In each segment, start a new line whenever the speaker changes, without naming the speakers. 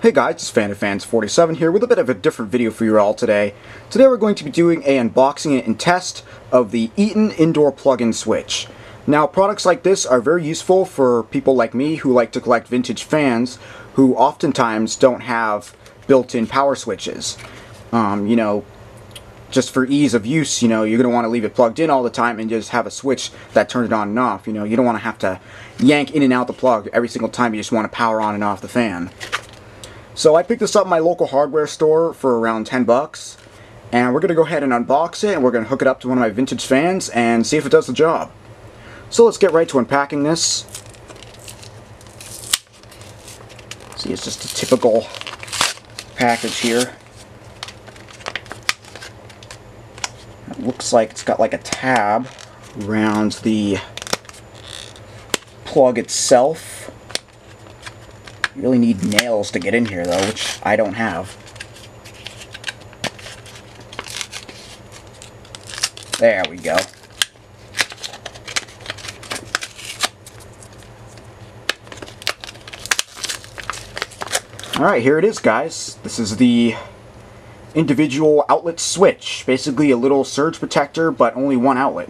Hey guys, it's FanOfFans47 here with a bit of a different video for you all today. Today we're going to be doing an unboxing and test of the Eaton indoor plug-in switch. Now, products like this are very useful for people like me who like to collect vintage fans who oftentimes don't have built-in power switches. Just for ease of use, you're going to want to leave it plugged in all the time and just have a switch that turns it on and off. You don't want to have to yank in and out the plug every single time you just want to power on and off the fan. So I picked this up in my local hardware store for around 10 bucks, and we're going to go ahead and unbox it, and we're going to hook it up to one of my vintage fans and see if it does the job. So let's get right to unpacking this. See, it's just a typical package here. It looks like it's got like a tab around the plug itself. You really need nails to get in here though, which I don't have. There we go. Alright, here it is, guys. This is the individual outlet switch. Basically a little surge protector, but only one outlet.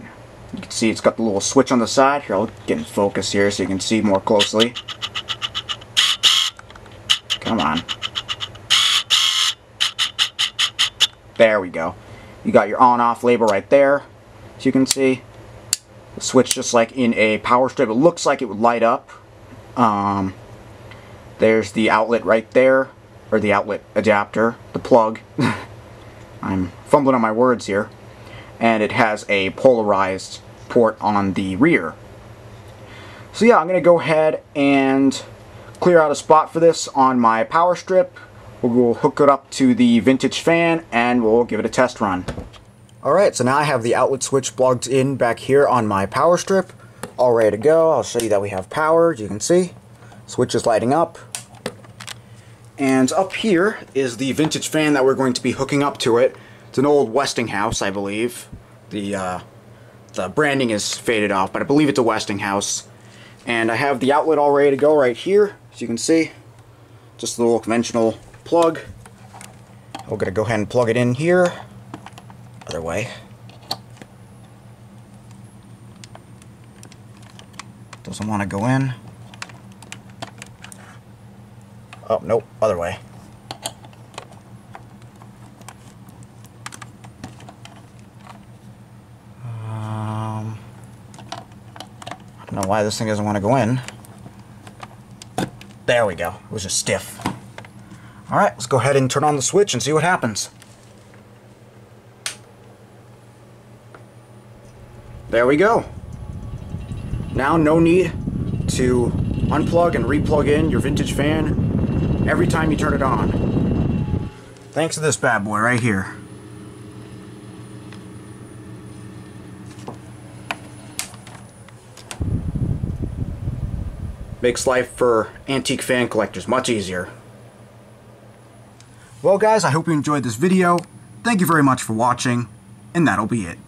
You can see it's got the little switch on the side. Here, I'll get in focus here so you can see more closely. Come on. There we go. You got your on-off label right there. As you can see, the switch just like in a power strip. It looks like it would light up. There's the outlet right there, or the outlet adapter, the plug. I'm fumbling on my words here. And it has a polarized port on the rear. So yeah, I'm going to go ahead and clear out a spot for this on my power strip. We'll hook it up to the vintage fan and we'll give it a test run. Alright, so now I have the outlet switch plugged in back here on my power strip. All ready to go. I'll show you that we have power, as you can see. Switch is lighting up. And up here is the vintage fan that we're going to be hooking up to it. It's an old Westinghouse, I believe. The branding is faded off, but I believe it's a Westinghouse. And I have the outlet all ready to go right here, as you can see. Just a little conventional plug. We're going to go ahead and plug it in here. Other way. Doesn't want to go in. Oh, nope, other way. I don't know why this thing doesn't want to go in. There we go. It was just stiff. Alright, let's go ahead and turn on the switch and see what happens. There we go. Now no need to unplug and replug in your vintage fan every time you turn it on. Thanks to this bad boy right here. Makes life for antique fan collectors much easier. Well guys, I hope you enjoyed this video. Thank you very much for watching, and that'll be it.